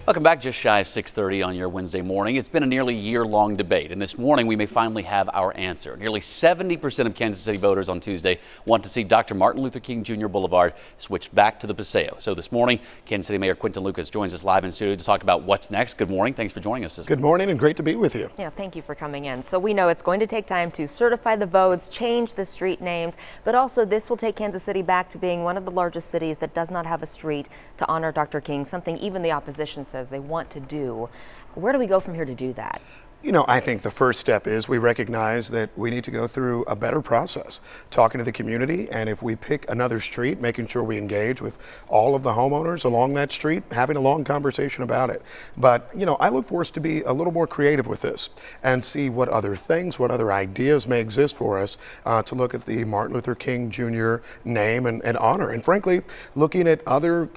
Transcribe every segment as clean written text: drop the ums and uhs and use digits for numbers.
Welcome back. Just shy of 6:30 on your Wednesday morning. It's been a nearly year-long debate, and this morning we may finally have our answer. Nearly 70% of Kansas City voters on Tuesday want to see Dr. Martin Luther King Jr. Boulevard switched back to the Paseo. So this morning, Kansas City Mayor Quinton Lucas joins us live in studio to talk about what's next. Good morning. Thanks for joining us this morning. Good morning, and great to be with you. Yeah, thank you for coming in. So we know it's going to take time to certify the votes, change the street names, but also this will take Kansas City back to being one of the largest cities that does not have a street to honor Dr. King, something even the opposition says they want to do. Where do we go from here to do that? You know, I think the first step is we recognize that we need to go through a better process, talking to the community, and if we pick another street, making sure we engage with all of the homeowners along that street, having a long conversation about it. But, you know, I look for us to be a little more creative with this and see what other things, what other ideas may exist for us to look at the Martin Luther King Jr. name and honor. And frankly, looking at other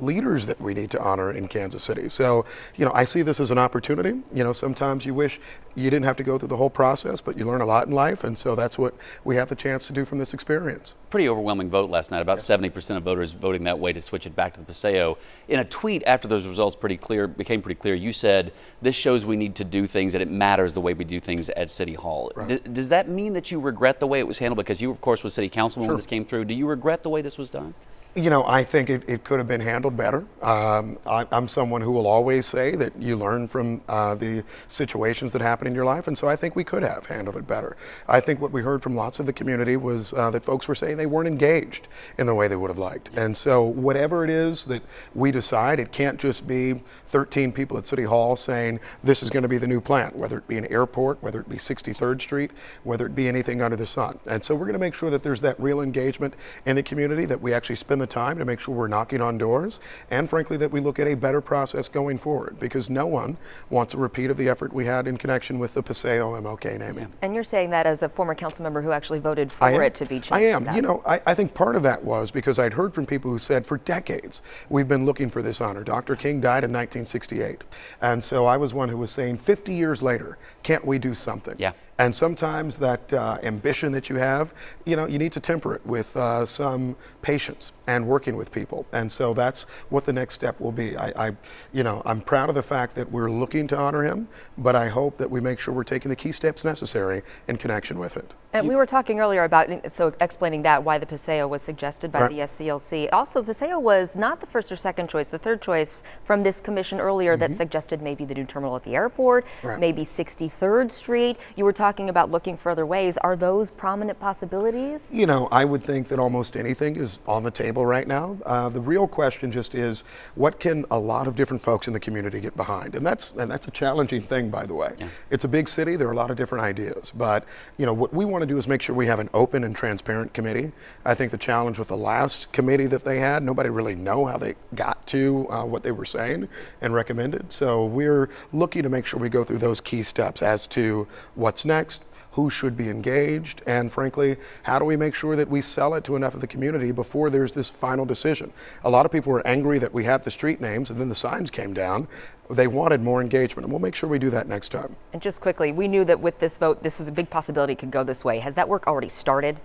leaders that we need to honor in Kansas City. So, you know, I see this as an opportunity. You know, sometimes you wish you didn't have to go through the whole process, but you learn a lot in life, and so that's what we have the chance to do from this experience. Pretty overwhelming vote last night. About 70% of voters voting that way to switch it back to the Paseo. In a tweet after those results became pretty clear, you said, "This shows we need to do things, and it matters the way we do things at City Hall." Right. Does that mean that you regret the way it was handled? Because you, of course, was city councilman when this came through. Do you regret the way this was done? You know, I think it could have been handled better. I'm someone who will always say that you learn from the situations that happen in your life, and so I think we could have handled it better. I think what we heard from lots of the community was that folks were saying they weren't engaged in the way they would have liked. And so whatever it is that we decide, it can't just be 13 people at City Hall saying this is going to be the new plan, whether it be an airport, whether it be 63rd Street, whether it be anything under the sun. And so we're going to make sure that there's that real engagement in the community, that we actually spend the time to make sure we're knocking on doors, and frankly that we look at a better process going forward, because no one wants a repeat of the effort we had in connection with the Paseo MLK naming. And you're saying that as a former council member who actually voted for it to be changed. I am. You know, I think part of that was because I'd heard from people who said for decades we've been looking for this honor. Dr. King died in 1968, and so I was one who was saying 50 years later, can't we do something? Yeah. And sometimes that ambition that you have, you know, you need to temper it with some patience and working with people. And so that's what the next step will be. You know, I'm proud of the fact that we're looking to honor him, but I hope that we make sure we're taking the key steps necessary in connection with it. And we were talking earlier about, so explaining that, why the Paseo was suggested by the SCLC. Also, Paseo was not the first or second choice, the third choice from this commission earlier that suggested maybe the new terminal at the airport, maybe 63rd Street. You were talking about looking for other ways. Are those prominent possibilities? You know, I would think that almost anything is on the table right now. The real question just is, what can a lot of different folks in the community get behind? And that's a challenging thing, by the way. Yeah. It's a big city. There are a lot of different ideas. But, you know, what we want to do is make sure we have an open and transparent committee. I think the challenge with the last committee that they had, nobody really know how they got to what they were saying and recommended. So we're looking to make sure we go through those key steps as to what's next, who should be engaged, and frankly, how do we make sure that we sell it to enough of the community before there's this final decision? A lot of people were angry that we had the street names and then the signs came down. They wanted more engagement, and we'll make sure we do that next time. And just quickly, we knew that with this vote, this was a big possibility it could go this way. Has that work already started?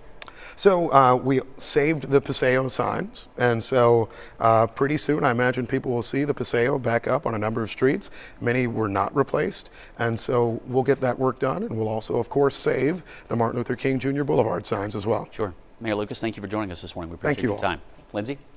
So we saved the Paseo signs, and so pretty soon I imagine people will see the Paseo back up on a number of streets. Many were not replaced, and so we'll get that work done, and we'll also, of course, save the Martin Luther King Jr. Boulevard signs as well. Sure. Mayor Lucas, thank you for joining us this morning. We appreciate your time. Lindsay?